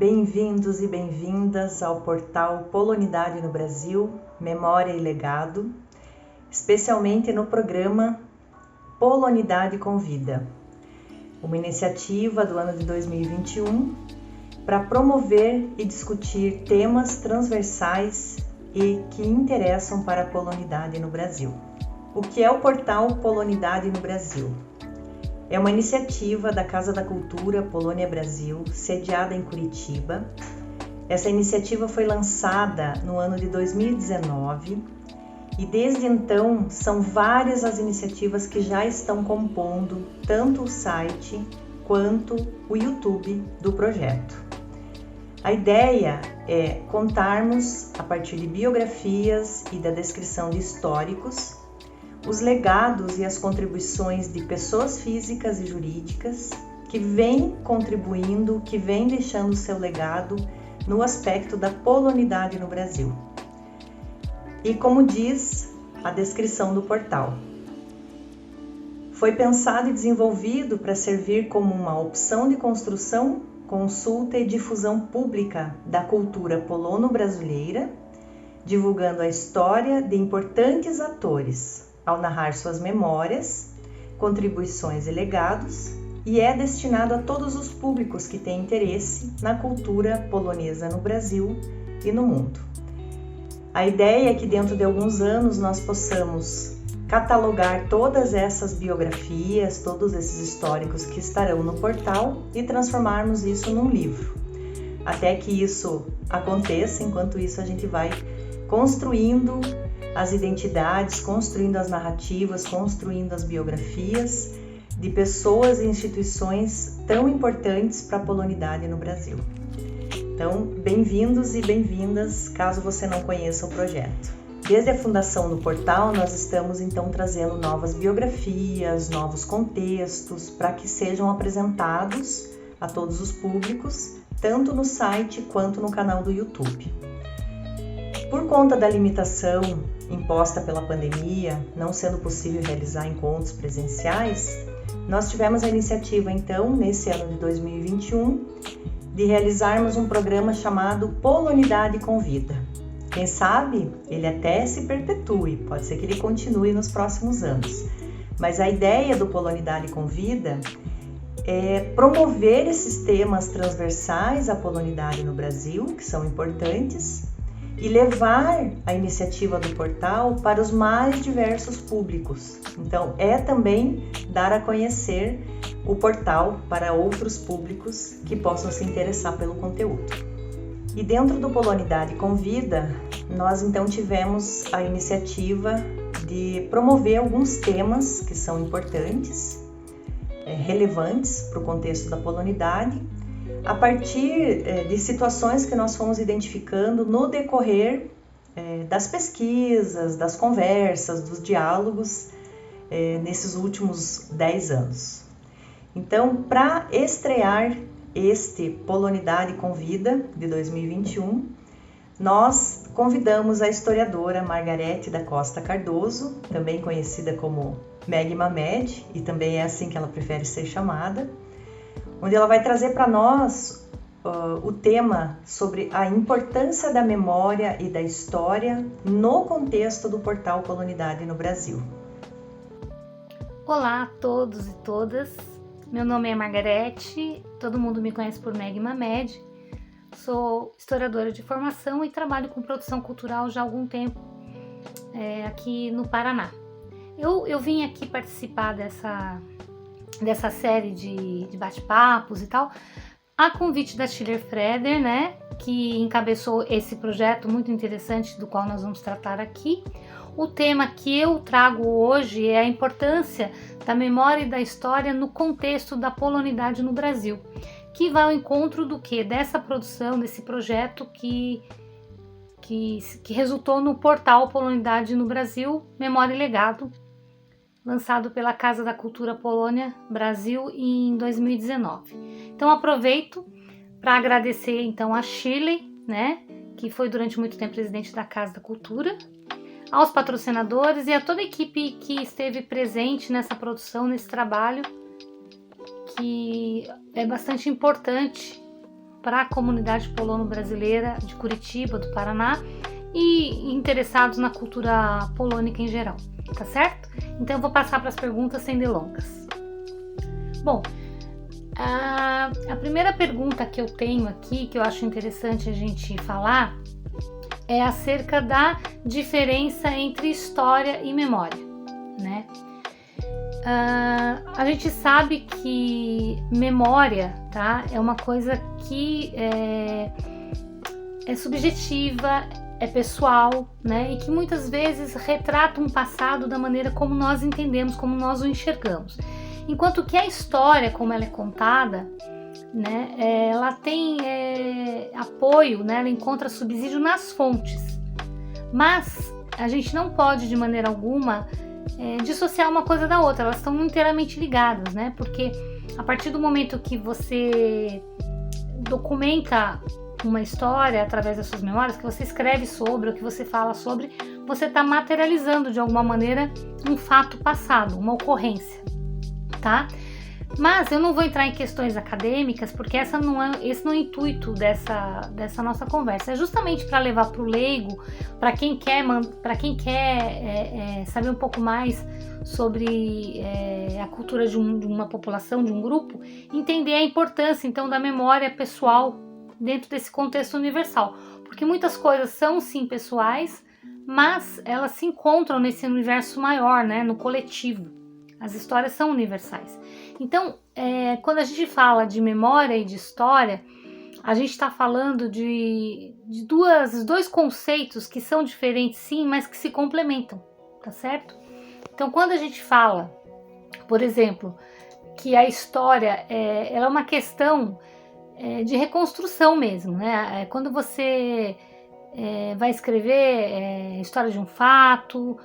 Bem-vindos e bem-vindas ao portal Polonidade no Brasil, Memória e Legado, especialmente no programa Polonidade Convida, uma iniciativa do ano de 2021 para promover e discutir temas transversais e que interessam para a polonidade no Brasil. O que é o portal Polonidade no Brasil? É uma iniciativa da Casa da Cultura Polônia Brasil, sediada em Curitiba. Essa iniciativa foi lançada no ano de 2019 e desde então são várias as iniciativas que já estão compondo tanto o site quanto o YouTube do projeto. A ideia é contarmos, a partir de biografias e da descrição de históricos, os legados e as contribuições de pessoas físicas e jurídicas que vêm contribuindo, que vêm deixando seu legado no aspecto da polonidade no Brasil. E como diz a descrição do portal, foi pensado e desenvolvido para servir como uma opção de construção, consulta e difusão pública da cultura polono-brasileira, divulgando a história de importantes atores, ao narrar suas memórias, contribuições e legados, e é destinado a todos os públicos que têm interesse na cultura polonesa no Brasil e no mundo. A ideia é que dentro de alguns anos nós possamos catalogar todas essas biografias, todos esses históricos que estarão no portal e transformarmos isso num livro. Até que isso aconteça, enquanto isso a gente vai construindo as identidades, construindo as narrativas, construindo as biografias de pessoas e instituições tão importantes para a polonidade no Brasil. Então, bem-vindos e bem-vindas, caso você não conheça o projeto. Desde a fundação do portal, nós estamos então trazendo novas biografias, novos contextos, para que sejam apresentados a todos os públicos, tanto no site quanto no canal do YouTube. Por conta da limitação imposta pela pandemia, não sendo possível realizar encontros presenciais, nós tivemos a iniciativa, então, nesse ano de 2021, de realizarmos um programa chamado Polonidade Convida. Quem sabe ele até se perpetue, pode ser que ele continue nos próximos anos. Mas a ideia do Polonidade Convida é promover esses temas transversais à polonidade no Brasil, que são importantes, e levar a iniciativa do portal para os mais diversos públicos. Então, é também dar a conhecer o portal para outros públicos que possam se interessar pelo conteúdo. E dentro do Polonidade Convida, nós então tivemos a iniciativa de promover alguns temas que são importantes, relevantes para o contexto da polonidade, a partir de situações que nós fomos identificando no decorrer das pesquisas, das conversas, dos diálogos nesses últimos 10 anos. Então, para estrear este Polonidade Convida de 2021, nós convidamos a historiadora Margarete da Costa Cardoso, também conhecida como Meg Mamed, e também é assim que ela prefere ser chamada, onde ela vai trazer para nós o tema sobre a importância da memória e da história no contexto do portal Polonidade no Brasil. Olá a todos e todas, meu nome é Margarete, todo mundo me conhece por Meg Mamed, sou historiadora de formação e trabalho com produção cultural já há algum tempo aqui no Paraná. Eu vim aqui participar dessa série de bate-papos e tal, a convite da Schiller Freder, né, que encabeçou esse projeto muito interessante do qual nós vamos tratar aqui. O tema que eu trago hoje é a importância da memória e da história no contexto da polonidade no Brasil, que vai ao encontro do que? Dessa produção, desse projeto que resultou no portal Polonidade no Brasil, Memória e Legado, lançado pela Casa da Cultura Polônia Brasil em 2019. Então aproveito para agradecer então a Shirley, né, que foi durante muito tempo presidente da Casa da Cultura, aos patrocinadores e a toda a equipe que esteve presente nessa produção, nesse trabalho, que é bastante importante para a comunidade polono-brasileira de Curitiba, do Paraná, e interessados na cultura polônica em geral, tá certo? Então eu vou passar para as perguntas sem delongas. Bom, a primeira pergunta que eu tenho aqui, que eu acho interessante a gente falar, é acerca da diferença entre história e memória, né? A gente sabe que memória, tá, é uma coisa que é subjetiva, é pessoal, né, e que muitas vezes retrata um passado da maneira como nós entendemos, como nós o enxergamos. Enquanto que a história, como ela é contada, né, ela tem apoio, né, ela encontra subsídio nas fontes. Mas a gente não pode, de maneira alguma, dissociar uma coisa da outra, elas estão inteiramente ligadas, né? Porque a partir do momento que você documenta uma história através das suas memórias, que você escreve sobre, ou que você fala sobre, você está materializando de alguma maneira um fato passado, uma ocorrência, tá? Mas eu não vou entrar em questões acadêmicas, porque esse não é o intuito dessa nossa conversa. É justamente para levar para o leigo, para quem quer saber um pouco mais sobre a cultura de uma população, de um grupo, entender a importância então da memória pessoal dentro desse contexto universal. Porque muitas coisas são sim pessoais, mas elas se encontram nesse universo maior, né, no coletivo. As histórias são universais. Então, quando a gente fala de memória e de história, a gente está falando de dois conceitos que são diferentes sim, mas que se complementam, tá certo? Então, quando a gente fala, por exemplo, que a história ela é uma questão de reconstrução mesmo, né? Quando você vai escrever a história de um fato,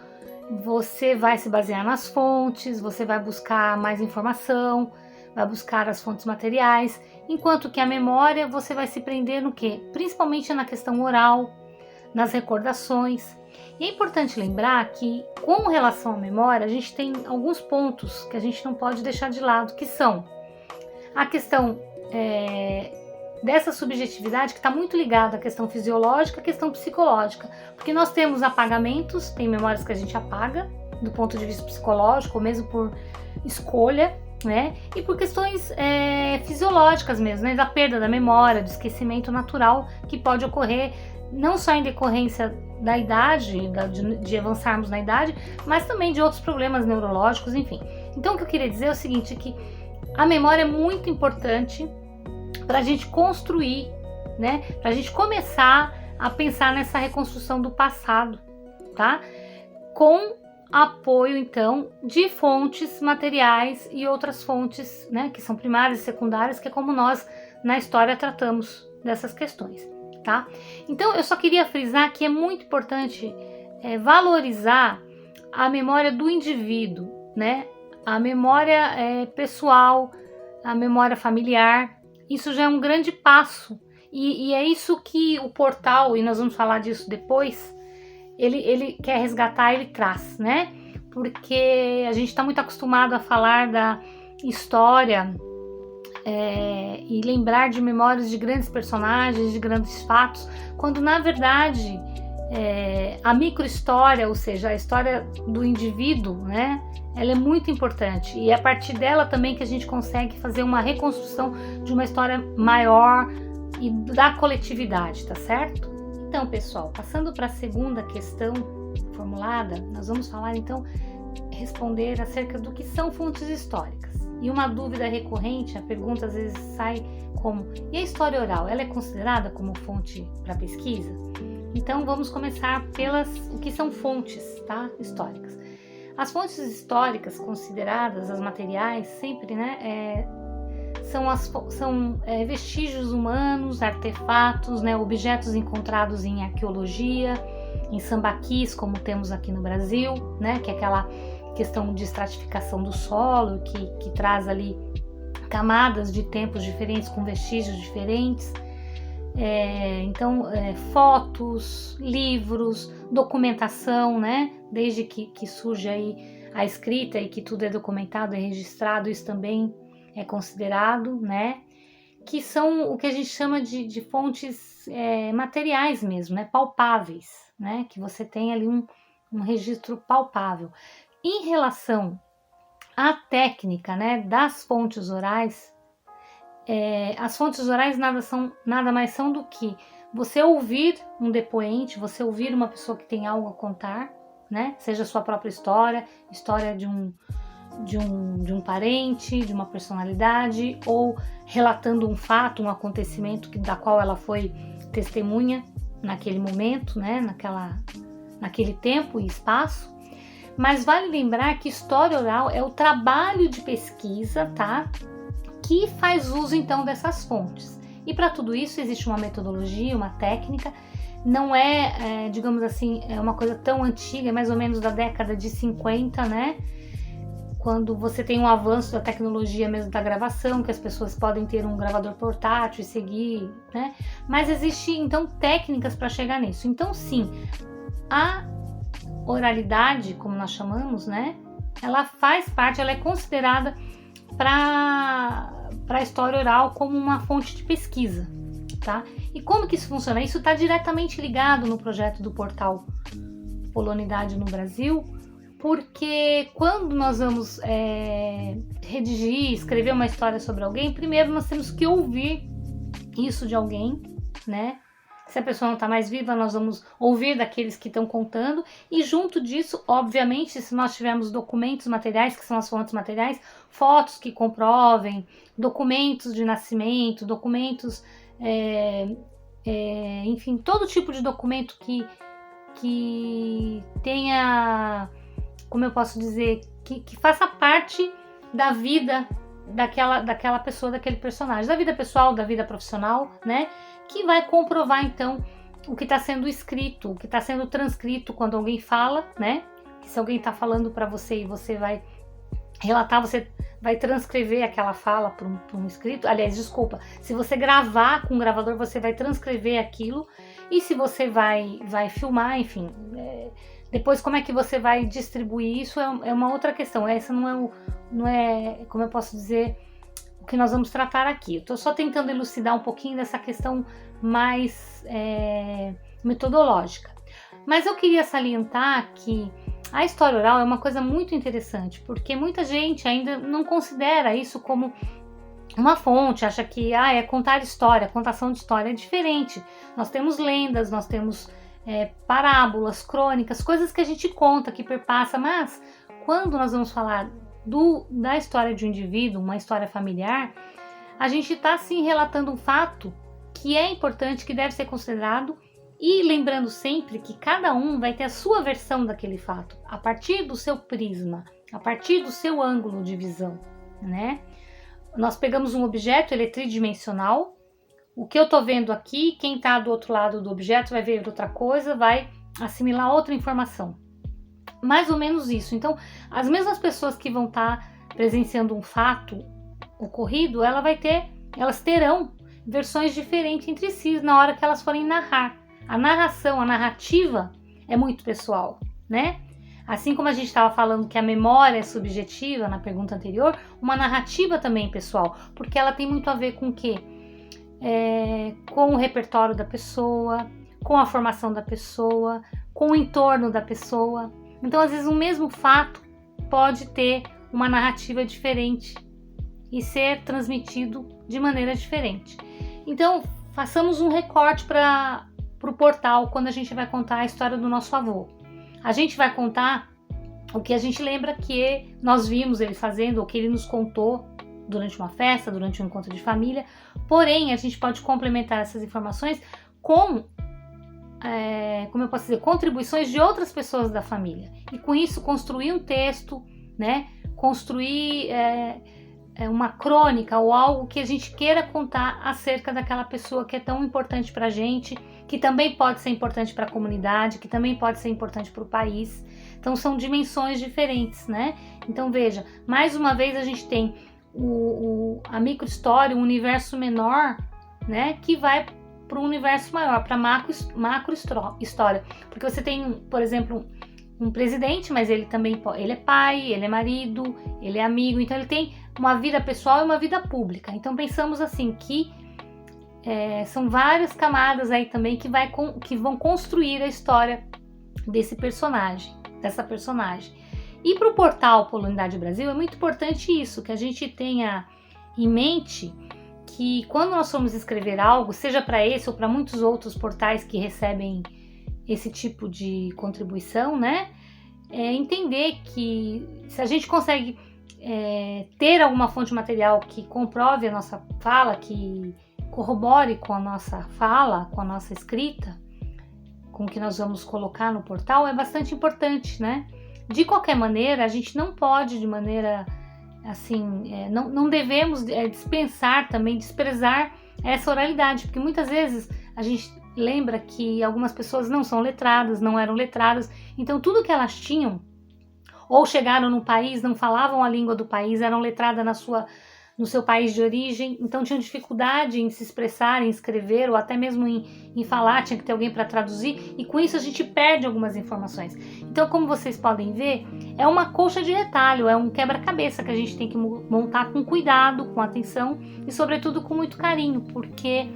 você vai se basear nas fontes, você vai buscar mais informação, vai buscar as fontes materiais, enquanto que a memória você vai se prender no quê? Principalmente na questão oral, nas recordações. E é importante lembrar que, com relação à memória, a gente tem alguns pontos que a gente não pode deixar de lado, que são a questão dessa subjetividade que está muito ligada à questão fisiológica, à questão psicológica, porque nós temos apagamentos, tem memórias que a gente apaga do ponto de vista psicológico, ou mesmo por escolha, né? E por questões fisiológicas mesmo, né? Da perda da memória, do esquecimento natural que pode ocorrer não só em decorrência da idade, de avançarmos na idade, mas também de outros problemas neurológicos, enfim. Então o que eu queria dizer é o seguinte, que a memória é muito importante para a gente construir, né? Para a gente começar a pensar nessa reconstrução do passado, tá? Com apoio, então, de fontes materiais e outras fontes, né? Que são primárias e secundárias, que é como nós, na história, tratamos dessas questões, tá? Então, eu só queria frisar que é muito importante valorizar a memória do indivíduo, né? A memória pessoal, a memória familiar. Isso já é um grande passo e é isso que o portal, e nós vamos falar disso depois, ele quer resgatar, ele traz, né? Porque a gente está muito acostumado a falar da história e lembrar de memórias de grandes personagens, de grandes fatos, quando na verdade a microhistória, ou seja, a história do indivíduo, né? Ela é muito importante e é a partir dela também que a gente consegue fazer uma reconstrução de uma história maior e da coletividade, tá certo? Então, pessoal, passando para a segunda questão formulada, nós vamos falar então, responder acerca do que são fontes históricas. E uma dúvida recorrente, a pergunta às vezes sai como: e a história oral, ela é considerada como fonte para pesquisa? Então vamos começar o que são fontes, tá, históricas. As fontes históricas consideradas, as materiais, sempre, né, são vestígios humanos, artefatos, né, objetos encontrados em arqueologia, em sambaquis, como temos aqui no Brasil, né, que é aquela questão de estratificação do solo, que traz ali camadas de tempos diferentes, com vestígios diferentes. Então, fotos, livros, documentação, né? Desde que surge aí a escrita e que tudo é documentado, é registrado, isso também é considerado, né? que são o que a gente chama de fontes materiais mesmo, né? Palpáveis, né? Que você tem ali um registro palpável. Em relação à técnica, né, das fontes orais, as fontes orais nada mais são do que você ouvir um depoente, você ouvir uma pessoa que tem algo a contar, né? Seja a sua própria história de um parente, de uma personalidade, ou relatando um fato, um acontecimento da qual ela foi testemunha naquele momento, né? Naquele tempo e espaço. Mas vale lembrar que história oral é o trabalho de pesquisa, tá? Que faz uso então dessas fontes. E para tudo isso existe uma metodologia, uma técnica. Não digamos assim, é uma coisa tão antiga, é mais ou menos da década de 50, né? Quando você tem um avanço da tecnologia mesmo da gravação, que as pessoas podem ter um gravador portátil e seguir, né? Mas existe então técnicas para chegar nisso. Então sim, a oralidade, como nós chamamos, né? Ela faz parte, ela é considerada para a história oral como uma fonte de pesquisa, tá? E como que isso funciona? Isso está diretamente ligado no projeto do portal Polonidade no Brasil, porque quando nós vamos redigir, escrever uma história sobre alguém, primeiro nós temos que ouvir isso de alguém, né? Se a pessoa não está mais viva, nós vamos ouvir daqueles que estão contando, e junto disso, obviamente, se nós tivermos documentos materiais, que são as fontes materiais, fotos que comprovem, documentos de nascimento, documentos, enfim, todo tipo de documento que tenha, como eu posso dizer, que faça parte da vida daquela pessoa, daquele personagem, da vida pessoal, da vida profissional, né? Que vai comprovar então o que está sendo escrito, o que está sendo transcrito quando alguém fala, né? Que se alguém está falando para você e você vai relatar, você vai transcrever aquela fala para um escrito. Aliás, desculpa, se você gravar com um gravador, você vai transcrever aquilo. E se você vai filmar, enfim, depois como é que você vai distribuir isso é uma outra questão. Essa não é, como eu posso dizer, o que nós vamos tratar aqui. Eu estou só tentando elucidar um pouquinho dessa questão mais metodológica. Mas eu queria salientar que a história oral é uma coisa muito interessante, porque muita gente ainda não considera isso como uma fonte, acha que é contar história, contação de história é diferente. Nós temos lendas, nós temos parábolas, crônicas, coisas que a gente conta, que perpassa, mas quando nós vamos falar da história de um indivíduo, uma história familiar, a gente está sim relatando um fato que é importante, que deve ser considerado, e lembrando sempre que cada um vai ter a sua versão daquele fato, a partir do seu prisma, a partir do seu ângulo de visão, né? Nós pegamos um objeto, ele é tridimensional, o que eu estou vendo aqui, quem está do outro lado do objeto vai ver outra coisa, vai assimilar outra informação. Mais ou menos isso. Então, as mesmas pessoas que vão estar presenciando um fato ocorrido, elas terão versões diferentes entre si na hora que elas forem narrar. A narração, a narrativa é muito pessoal, né? Assim como a gente estava falando que a memória é subjetiva na pergunta anterior, uma narrativa também é pessoal, porque ela tem muito a ver com o quê? Com o repertório da pessoa, com a formação da pessoa, com o entorno da pessoa. Então, às vezes, o mesmo fato pode ter uma narrativa diferente e ser transmitido de maneira diferente. Então, façamos um recorte para o portal quando a gente vai contar a história do nosso avô. A gente vai contar o que a gente lembra que nós vimos ele fazendo, ou que ele nos contou durante uma festa, durante um encontro de família. Porém, a gente pode complementar essas informações com como eu posso dizer, contribuições de outras pessoas da família. E com isso construir um texto, né? Construir uma crônica ou algo que a gente queira contar acerca daquela pessoa que é tão importante para a gente, que também pode ser importante para a comunidade, que também pode ser importante para o país. Então são dimensões diferentes, né? Então veja, mais uma vez a gente tem a microhistória, um universo menor, né? Que vai para um universo maior, para macro história. Porque você tem, por exemplo, um presidente, mas ele também ele é pai, ele é marido, ele é amigo, então ele tem uma vida pessoal e uma vida pública. Então pensamos assim que são várias camadas aí também que vão construir a história dessa personagem. E para o portal Polonidade Brasil é muito importante isso, que a gente tenha em mente que quando nós formos escrever algo, seja para esse ou para muitos outros portais que recebem esse tipo de contribuição, né? Entender que se a gente consegue ter alguma fonte material que comprove a nossa fala, que corrobore com a nossa fala, com a nossa escrita, com o que nós vamos colocar no portal, é bastante importante, né? De qualquer maneira, a gente não pode, de maneira assim, não devemos dispensar também, desprezar essa oralidade, porque muitas vezes a gente lembra que algumas pessoas não são letradas, não eram letradas, então tudo que elas tinham, ou chegaram no país, não falavam a língua do país, eram letradas no seu país de origem, então tinham dificuldade em se expressar, em escrever, ou até mesmo em falar, tinha que ter alguém para traduzir, e com isso a gente perde algumas informações. Então, como vocês podem ver, é uma colcha de retalho, é um quebra-cabeça que a gente tem que montar com cuidado, com atenção e, sobretudo, com muito carinho, porque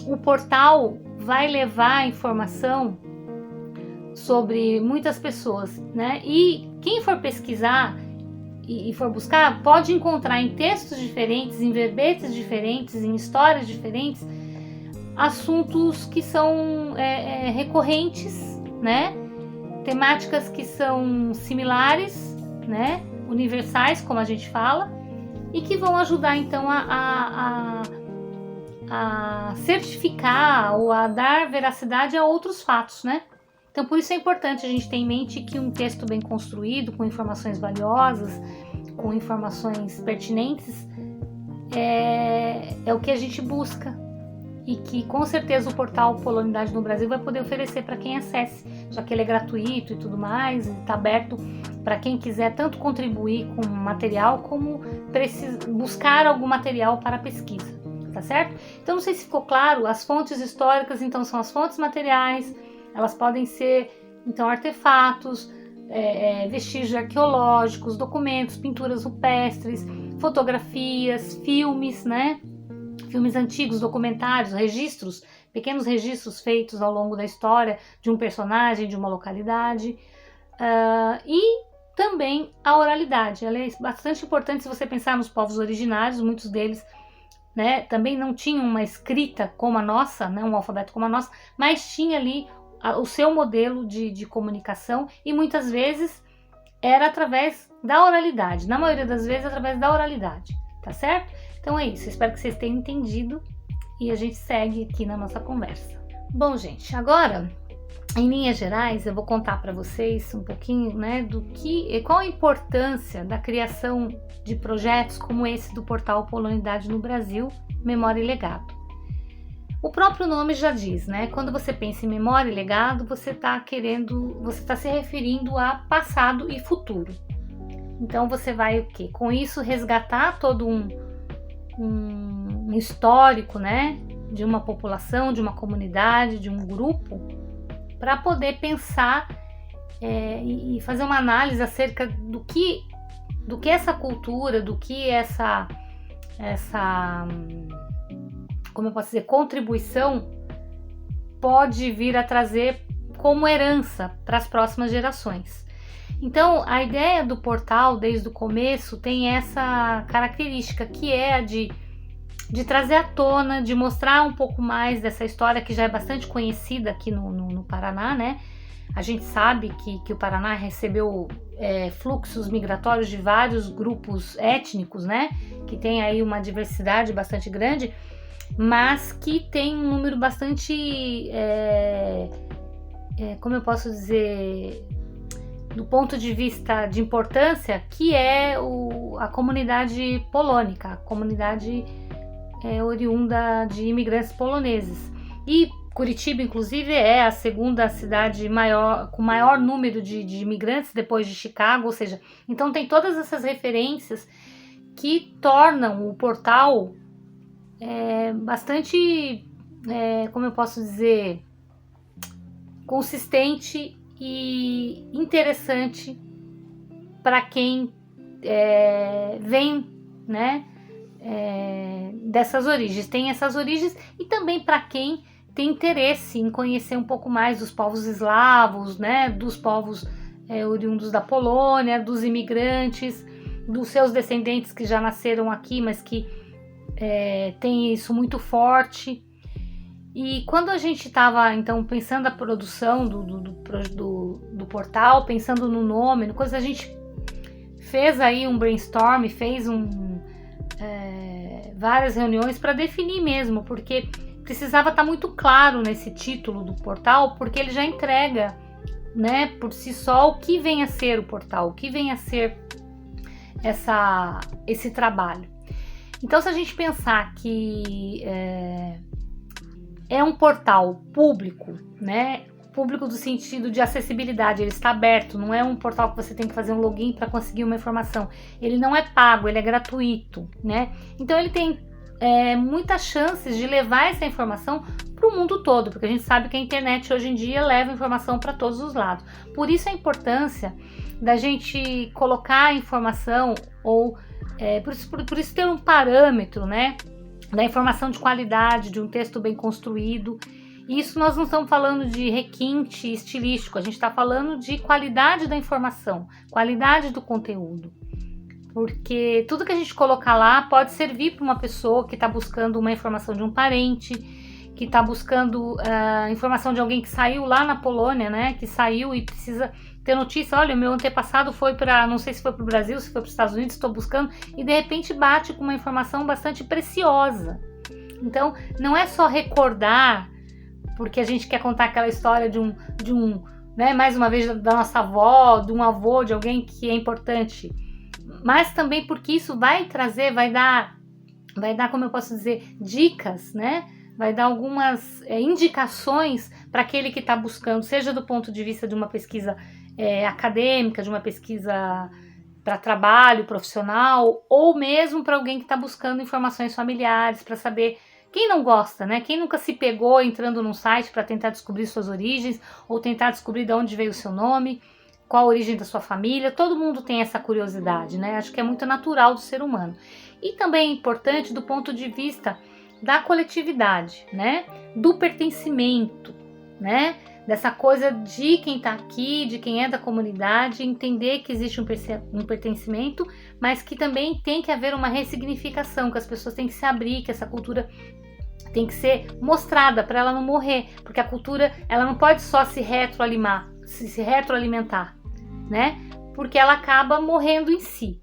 o portal vai levar a informação sobre muitas pessoas, né? E quem for pesquisar e for buscar, pode encontrar em textos diferentes, em verbetes diferentes, em histórias diferentes, assuntos que são recorrentes, né? Temáticas que são similares, né? Universais, como a gente fala, e que vão ajudar então a certificar ou a dar veracidade a outros fatos, né? Então, por isso é importante a gente ter em mente que um texto bem construído, com informações valiosas, com informações pertinentes, é o que a gente busca e que com certeza o portal Polonidade no Brasil vai poder oferecer para quem acesse, já que ele é gratuito e tudo mais, está aberto para quem quiser tanto contribuir com material como buscar algum material para pesquisa, tá certo? Então, não sei se ficou claro, as fontes históricas então são as fontes materiais. Elas podem ser, então, artefatos, vestígios arqueológicos, documentos, pinturas rupestres, fotografias, filmes, né? Filmes antigos, documentários, registros, pequenos registros feitos ao longo da história de um personagem, de uma localidade. E também a oralidade. Ela é bastante importante se você pensar nos povos originários, muitos deles, né, também não tinham uma escrita como a nossa, né, um alfabeto como a nossa, mas tinha ali o seu modelo de comunicação e muitas vezes era através da oralidade, na maioria das vezes através da oralidade, tá certo? Então é isso, espero que vocês tenham entendido e a gente segue aqui na nossa conversa. Bom, gente, agora, em linhas gerais, eu vou contar para vocês um pouquinho, né, qual a importância da criação de projetos como esse do portal Polonidade no Brasil, Memória e Legado. O próprio nome já diz, né? Quando você pensa em memória e legado, você está se referindo a passado e futuro. Então você vai o quê? Com isso resgatar todo um histórico, né? De uma população, de uma comunidade, de um grupo, para poder pensar e fazer uma análise acerca do que essa cultura, do que essa como eu posso dizer, contribuição pode vir a trazer como herança para as próximas gerações. Então, a ideia do portal, desde o começo, tem essa característica, que é a de trazer à tona, de mostrar um pouco mais dessa história que já é bastante conhecida aqui no Paraná, né? A gente sabe que o Paraná recebeu fluxos migratórios de vários grupos étnicos, né? Que tem aí uma diversidade bastante grande, mas que tem um número bastante, como eu posso dizer, do ponto de vista de importância, que é a comunidade polônica, a comunidade oriunda de imigrantes poloneses. E Curitiba, inclusive, é a segunda cidade com maior número de imigrantes depois de Chicago, ou seja, então tem todas essas referências que tornam o portal bastante, como eu posso dizer, consistente e interessante para quem vem, né, dessas origens, tem essas origens, e também para quem tem interesse em conhecer um pouco mais dos povos eslavos, né, dos povos oriundos da Polônia, dos imigrantes, dos seus descendentes que já nasceram aqui, mas que tem isso muito forte. E quando a gente estava, então, pensando a produção do portal, pensando no nome, no coisa, a gente fez aí um brainstorm, fez várias reuniões para definir mesmo, porque precisava estar muito claro nesse título do portal, porque ele já entrega, né, por si só o que vem a ser o portal, o que vem a ser esse trabalho. Então, se a gente pensar que é um portal público, né? Público do sentido de acessibilidade, ele está aberto, não é um portal que você tem que fazer um login para conseguir uma informação. Ele não é pago, ele é gratuito, né? Então ele tem muitas chances de levar essa informação para o mundo todo, porque a gente sabe que a internet hoje em dia leva informação para todos os lados. Por isso a importância da gente colocar a informação, ou por isso ter um parâmetro, né, da informação de qualidade, de um texto bem construído. Isso nós não estamos falando de requinte estilístico, a gente está falando de qualidade da informação, qualidade do conteúdo. Porque tudo que a gente colocar lá pode servir para uma pessoa que está buscando uma informação de um parente, que está buscando informação de alguém que saiu lá na Polônia, né? Que saiu e precisa ter notícia. Olha, o meu antepassado foi para, não sei se foi para o Brasil, se foi para os Estados Unidos, estou buscando, e de repente bate com uma informação bastante preciosa. Então, não é só recordar, porque a gente quer contar aquela história de um, né, mais uma vez, da nossa avó, de um avô, de alguém que é importante, mas também porque isso vai trazer, vai dar, como eu posso dizer, dicas, né? Vai dar algumas indicações para aquele que está buscando, seja do ponto de vista de uma pesquisa acadêmica, de uma pesquisa para trabalho profissional, ou mesmo para alguém que está buscando informações familiares, para saber. Quem não gosta, né? Quem nunca se pegou entrando num site para tentar descobrir suas origens, ou tentar descobrir de onde veio o seu nome, qual a origem da sua família? Todo mundo tem essa curiosidade, né? Acho que é muito natural do ser humano. E também é importante do ponto de vista da coletividade, né? Do pertencimento, né? Dessa coisa de quem está aqui, de quem é da comunidade, entender que existe um pertencimento, mas que também tem que haver uma ressignificação, que as pessoas têm que se abrir, que essa cultura tem que ser mostrada para ela não morrer, porque a cultura ela não pode só se retroalimentar, né? Porque ela acaba morrendo em si.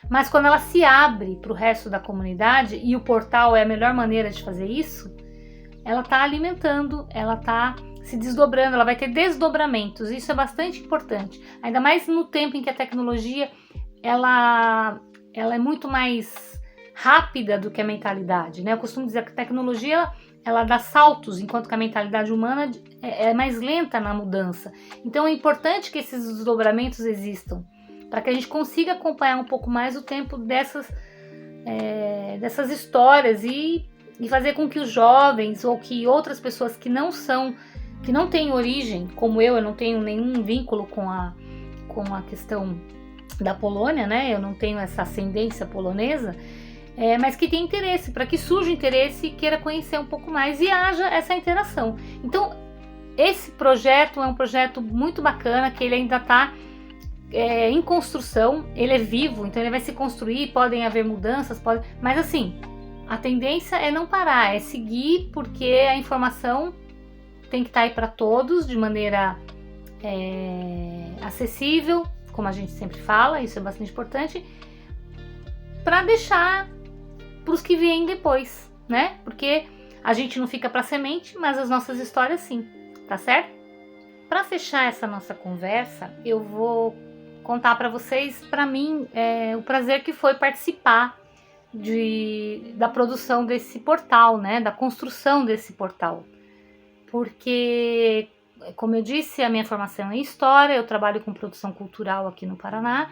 Mas quando ela se abre para o resto da comunidade, e o portal é a melhor maneira de fazer isso, ela está alimentando, ela está se desdobrando, ela vai ter desdobramentos. Isso é bastante importante, ainda mais no tempo em que a tecnologia ela é muito mais rápida do que a mentalidade, né? Eu costumo dizer que a tecnologia ela dá saltos, enquanto que a mentalidade humana é mais lenta na mudança. Então é importante que esses desdobramentos existam, para que a gente consiga acompanhar um pouco mais o tempo dessas histórias e fazer com que os jovens ou que outras pessoas que não têm origem, como eu não tenho nenhum vínculo com a questão da Polônia, né? Eu não tenho essa ascendência polonesa, mas que tem interesse, para que surja interesse e queira conhecer um pouco mais e haja essa interação. Então, esse projeto é um projeto muito bacana, que ele ainda está em construção, ele é vivo, então ele vai se construir, podem haver mudanças, mas assim, a tendência é não parar, é seguir, porque a informação tem que estar aí para todos, de maneira acessível, como a gente sempre fala, isso é bastante importante, para deixar para os que vêm depois, né? Porque a gente não fica para semente, mas as nossas histórias sim, tá certo? Para fechar essa nossa conversa, eu vou contar para vocês, para mim, o prazer que foi participar da produção desse portal, né? Da construção desse portal. Porque, como eu disse, a minha formação é em História, eu trabalho com produção cultural aqui no Paraná,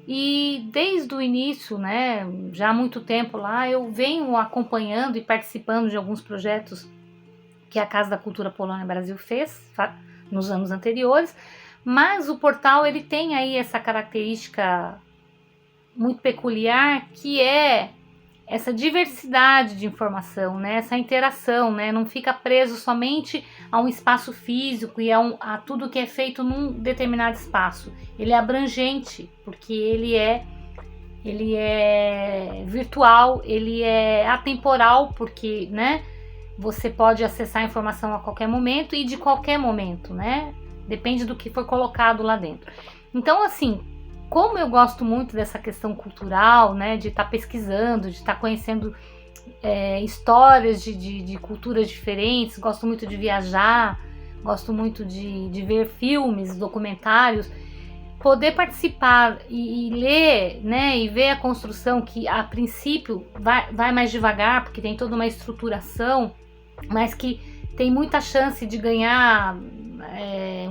e desde o início, né, já há muito tempo lá, eu venho acompanhando e participando de alguns projetos que a Casa da Cultura Polônia Brasil fez nos anos anteriores, Mas o portal ele tem aí essa característica muito peculiar, que é essa diversidade de informação, né? Essa interação, né? Não fica preso somente a um espaço físico e a tudo que é feito num determinado espaço. Ele é abrangente, porque ele é virtual, ele é atemporal, porque, né, você pode acessar a informação a qualquer momento e de qualquer momento, né? Depende do que for colocado lá dentro. Então, assim, como eu gosto muito dessa questão cultural, né, de estar pesquisando, de estar conhecendo histórias de culturas diferentes, gosto muito de viajar, gosto muito de ver filmes, documentários, poder participar e ler, né, e ver a construção que a princípio vai mais devagar, porque tem toda uma estruturação, mas que tem muita chance de ganhar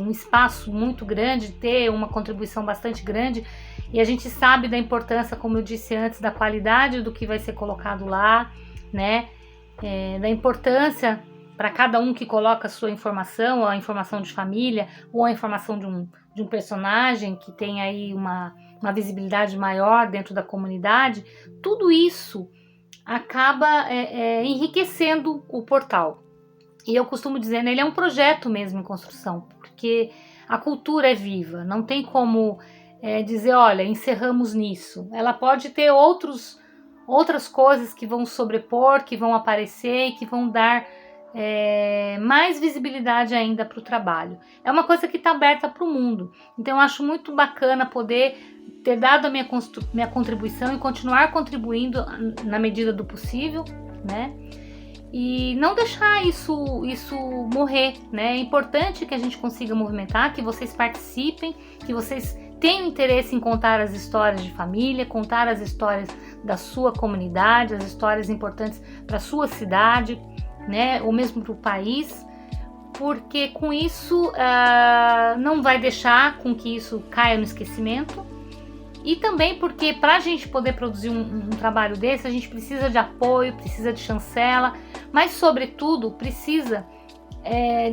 um espaço muito grande, ter uma contribuição bastante grande, e a gente sabe da importância, como eu disse antes, da qualidade do que vai ser colocado lá, né, da importância para cada um que coloca a sua informação, a informação de família, ou a informação de um personagem que tem aí uma visibilidade maior dentro da comunidade. Tudo isso acaba enriquecendo o portal. E eu costumo dizer, né, ele é um projeto mesmo em construção, porque a cultura é viva, não tem como dizer, olha, encerramos nisso. Ela pode ter outras coisas que vão sobrepor, que vão aparecer e que vão dar mais visibilidade ainda para o trabalho. É uma coisa que está aberta para o mundo. Então eu acho muito bacana poder ter dado a minha contribuição e continuar contribuindo na medida do possível, né? E não deixar isso morrer, né? É importante que a gente consiga movimentar, que vocês participem, que vocês tenham interesse em contar as histórias de família, contar as histórias da sua comunidade, as histórias importantes para a sua cidade, né? Ou mesmo para o país, porque com isso não vai deixar com que isso caia no esquecimento. E também porque para a gente poder produzir um trabalho desse, a gente precisa de apoio, precisa de chancela, mas sobretudo precisa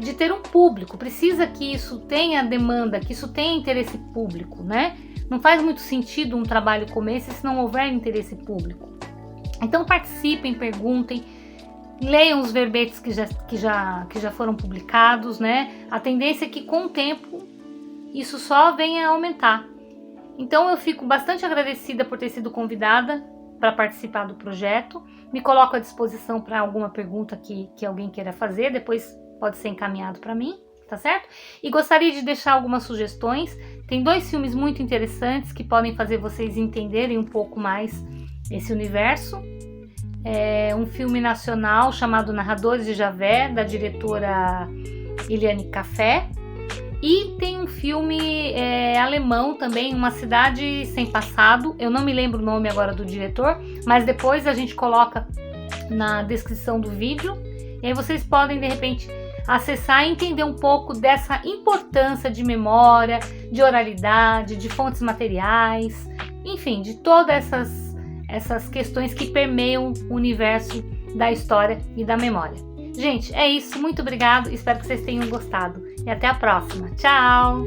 de ter um público, precisa que isso tenha demanda, que isso tenha interesse público, né? Não faz muito sentido um trabalho como esse se não houver interesse público. Então participem, perguntem, leiam os verbetes que já foram publicados, né? A tendência é que com o tempo isso só venha a aumentar. Então eu fico bastante agradecida por ter sido convidada para participar do projeto. Me coloco à disposição para alguma pergunta que alguém queira fazer, depois pode ser encaminhado para mim, tá certo? E gostaria de deixar algumas sugestões. Tem 2 filmes muito interessantes que podem fazer vocês entenderem um pouco mais esse universo. Um filme nacional chamado Narradores de Javé, da diretora Eliane Café. E tem um filme alemão também, Uma Cidade Sem Passado. Eu não me lembro o nome agora do diretor, mas depois a gente coloca na descrição do vídeo. E aí vocês podem, de repente, acessar e entender um pouco dessa importância de memória, de oralidade, de fontes materiais, enfim, de todas essas questões que permeiam o universo da história e da memória. Gente, é isso. Muito obrigado. Espero que vocês tenham gostado. E até a próxima. Tchau!